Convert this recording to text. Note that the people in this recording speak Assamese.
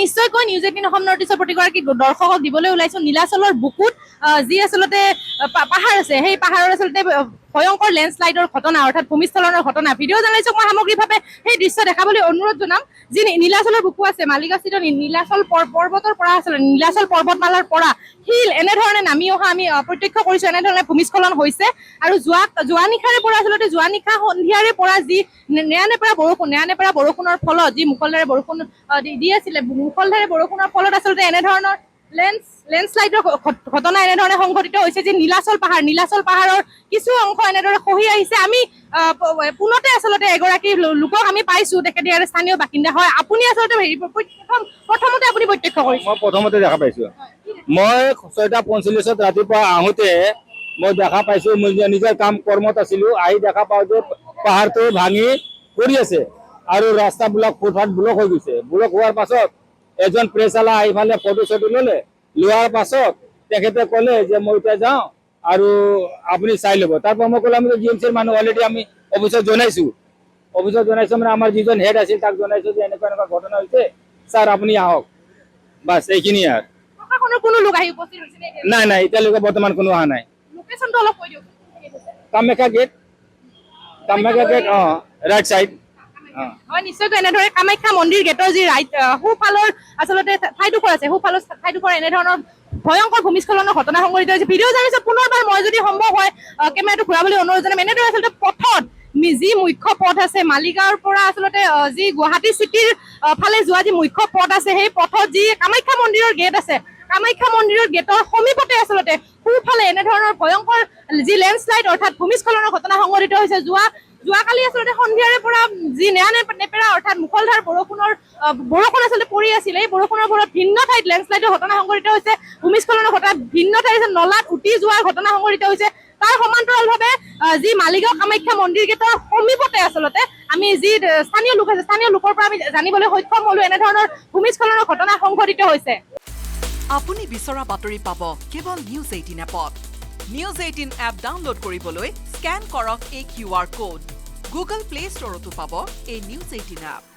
নিশ্চয়কৈ নিউজ 18 অসম নৰ্থ ইষ্টৰ প্ৰতিগৰাকী দৰ্শকক দিবলৈ ওলাইছো নীলাচলৰ বুকুত যি আচলতে পাহাৰ আছে সেই পাহাৰৰ আচলতে ভয়ংকৰ লেণ্ডশ্লাইডৰ ঘটনা অৰ্থাৎ ভূমিস্খলনৰ ঘটনা ভিডিঅ' জাৰ্নেলিষ্টক মই সামগ্ৰিকভাৱে সেই দৃশ্য দেখাবলৈ অনুৰোধ জনাম যি নীলাচলৰ বুকু আছে মালিগাঁওস্থিত নীলাচল পৰ্বতৰ পৰা আচলতে নীলাচল পৰ্বতমালাৰ পৰা শিল এনেধৰণে নামি অহা আমি প্ৰত্যক্ষ কৰিছো এনেধৰণে ভূমিস্খলন হৈছে আৰু যোৱা নিশাৰে পৰা আচলতে যোৱা নিশা সন্ধিয়াৰে পৰা যি নেৰানেপেৰা বৰষুণৰ ফলত যি মুষলধাৰে বৰষুণ দি আছিলে মুষলধাৰে বৰষুণৰ ফলত আচলতে এনেধৰণৰ লেণ্ডশ্লাইডৰ ঘটনা এনেধৰণে সংঘটিত হৈছে যে নীলাচল পাহাৰৰ কিছু অংশ এনেদৰে খহি আহিছে আমি পুনতে আচলতে এগৰাকী লোকক আমি পাইছো তেখেতে ইয়াৰ স্থানীয় বাসিন্দা হয় আপুনি আচলতে প্ৰথমতে আপুনি প্ৰত্যক্ষ কৰিছে মই প্ৰথমতে দেখা পাইছো মই 6:45 ৰাতিপুৱা আহোঁতে মই দেখা পাইছো মই নিজৰ কৰ্মত আছিলো আহি দেখা পাওঁ যে পাহাৰটো ভাঙি পৰি আছে আৰু ৰাস্তাবিলাক ফুটফাট ব্লক হৈ গৈছে ব্লক হোৱাৰ পাছত এজন প্ৰেছালা আহি ফালে ফটো চটো লোৱাৰ পাছত তেখেতে ক'লে যে মই এতিয়া যাওঁ আৰু আপুনি চাই ল'ব তাৰপৰা মই ক'লো আমি জিএমচিৰ মানুহ অলৰেডি আমি অফিচত জনাইছো মানে আমাৰ যিজন হেড আছিল তাক জনাইছো যে এনেকুৱা ঘটনা হৈছে ছাৰ আপুনি আহক বাছ এইখিনিয়ে আৰু কোনো লোক আহি উপস্থিত হৈছে নাই এতিয়ালৈকে বৰ্তমান কোনো অহা নাই লোকেশ্যনটো অলপ কৈ দিয়ক কামাখ্যা গেট ৰাইট চাইড হয় নিশ্চয়কৈ এনেদৰে কামাখ্যা মন্দিৰ গেটৰ যি সোঁফালৰ আচলতে ঠাইডোখৰ আছে সোঁফালৰ ঠাইডোখৰ এনেধৰণৰ ভয়ংকৰ ভূমিস্খলনৰ ঘটনা সংঘটিত হৈছে ভিডিঅ' জানিছে পুনৰবাৰ মই যদি সম্ভৱ হয় কেমেৰাটো ঘূৰাবলৈ অনুৰোধ জনাম এনেদৰে আচলতে পথত যি মুখ্য পথ আছে মালিগাঁৱৰ পৰা আচলতে যি গুৱাহাটী চিটিৰ ফালে যোৱা যি মুখ্য পথ আছে সেই পথত যি কামাখ্যা মন্দিৰৰ গেট আছে কামাখ্যা মন্দিৰৰ গেটৰ সমীপতে আচলতে সোঁফালে এনেধৰণৰ ভয়ংকৰ যি লেণ্ডশ্লাইড অৰ্থাৎ ভূমিস্খলনৰ ঘটনা সংঘটিত হৈছে যোৱাকালি আচলতে সন্ধিয়াৰে পৰা যি নেৰানেপেৰা অৰ্থাৎ মুষলধাৰ বৰষুণ আচলতে পৰি আছিলে এই বৰষুণৰ ফলত ভিন্ন ঠাইত লেণ্ডশ্লাইডৰ ঘটনা সংঘটিত হৈছে ভূমিস্খলনৰ ঘটনা ভিন্ন ঠাইত নলাত উটি যোৱাৰ ঘটনা সংঘটিত হৈছে তাৰ সমান্তৰালভাৱে যি মালিগাঁও কামাখ্যা মন্দিৰ গেটৰ সমীপতে আচলতে আমি যি স্থানীয় লোক আছে স্থানীয় লোকৰ পৰা আমি জানিবলৈ সক্ষম হলো এনেধৰণৰ ভূমিস্খলনৰ ঘটনা সংঘটিত হৈছে আপুনি বিচৰা বাতৰি পাব কেৱল নিউজ 18 এপত নিউজ 18 এপ ডাউনলোড কৰিবলৈ স্ক্যান কৰক এই QR কোড গুগল প্লে ষ্টৰতো পাব এই নিউজ 18 এপ